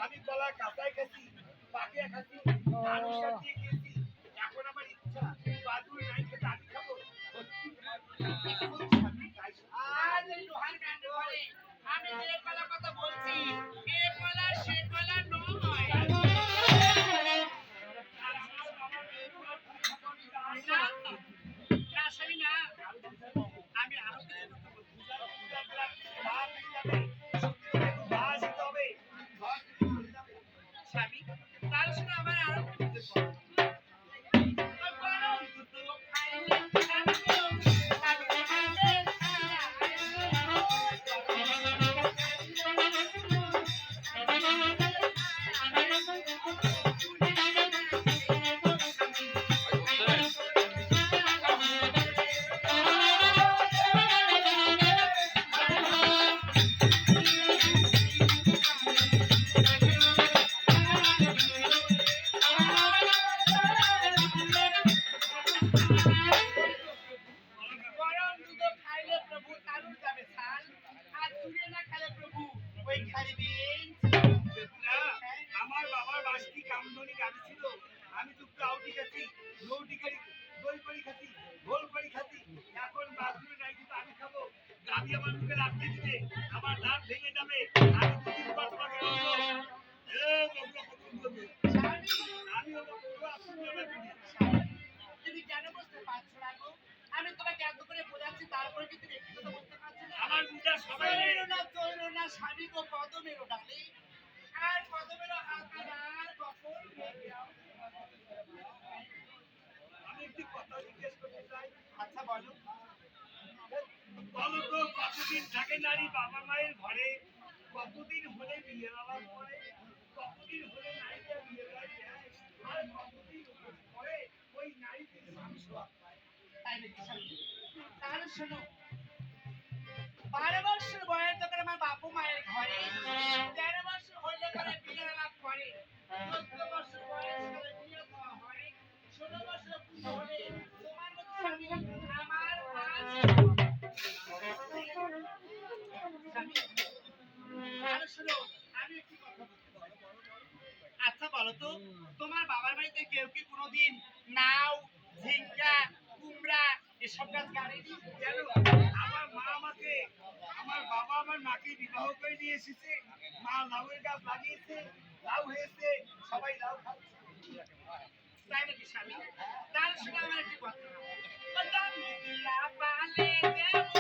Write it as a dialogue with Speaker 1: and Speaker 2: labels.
Speaker 1: আমি কলা কাঁচাই খাচ্ছি, পাকিয়া খাচ্ছি, আলুর সাথে দিয়ে খেয়েছি। এখন আমার ইচ্ছা বাদুর নাই খেতে আমি খাবো।
Speaker 2: আজ এই লোহার কাণ্ড করে আমি যে কলার কথা বলছি, এ কলা সে কলা নয়। না, না স্বামী না, আমি আরো কিছু কথা বলছি। স্বামী, তার সাথে আমার আরো কিছু কথা বলতে হবে। গরম দুধ খাইলে গরম দুধ খাইলে প্রভু তারুর যাবে ছাল, আর চুড়ে না খাইলে প্রভু ওই খাইবেন।
Speaker 1: আমার বাবার বাসটি কামদনি গাড়ি ছিল, আমি টুকটা আউটি খাচ্ছি, লৌটি খাই, দই করি খাচ্ছি, গোল করি খাচ্ছি। এখন বাথরুমে নাই কিন্তু আমি খাবো। গাড়ি আমার মুখে রাখতে দিতে আমার দাঁত ভেঙে যাবে। আমি দুদিন পর তোমাকে বলবো, আমি হলো পুরো আপনি আমার বিয়ে।
Speaker 2: তুমি কেন বুঝতে পারছো না গো? আমি তোমাকে এত করে বোঝাচ্ছি, তারপরে কি তুমি একটু কথা বলতে পারছো না?
Speaker 1: আমার বুঝা সবাই
Speaker 2: চলো না স্বামী গো, কদমেরও ডালে আর কদমেরও হাতাদার কখন ভেঙে যাও।
Speaker 1: আমি একটি কথা জিজ্ঞেস করতে চাই।
Speaker 2: আচ্ছা বলো।
Speaker 1: বলো তো কতদিন থাকে নারী বাবা মায়ের ঘরে, কতদিন হলে বিয়ে আলাপ করে, কতদিন হলে নারীটা বিয়ে দেয়, আর কতদিন পরে ওই নারীকে স্বামী সোহাগ পায়।
Speaker 2: তাই নাকি স্বামী? তাহলে শোনো, 12 বছর বয়স যখন আমার বাপু মায়ের ঘরে, 13 বছর হইলে পরে বিয়ে আলাপ করে, 14 বছর বয়স হলে বিয়ে দেওয়া হয়, 16 বছর পূর্ণ হলে তোমার মতো স্বামী আমার আজ স্বামী। তাহলে শোনো, আমি একটি কথা বলতে চাই। আচ্ছা বলো তো, তোমার বাবার বাড়িতে কেউ কি কোনোদিন নাও, ঝিঙ্গা, কুমড়া এসব গাছ গাড়েনি?
Speaker 1: জানো আমার মা আমাকে, আমার বাবা আমার মাকে বিবাহ করে নিয়ে এসেছে, মা লাউয়ের গাছ লাগিয়েছে, লাউ হয়েছে, সবাই লাউ খাচ্ছে।
Speaker 2: তাই নাকি স্বামী? তাহলে শোনো আমার একটি কথা। ও জানি দিলা পালে দেব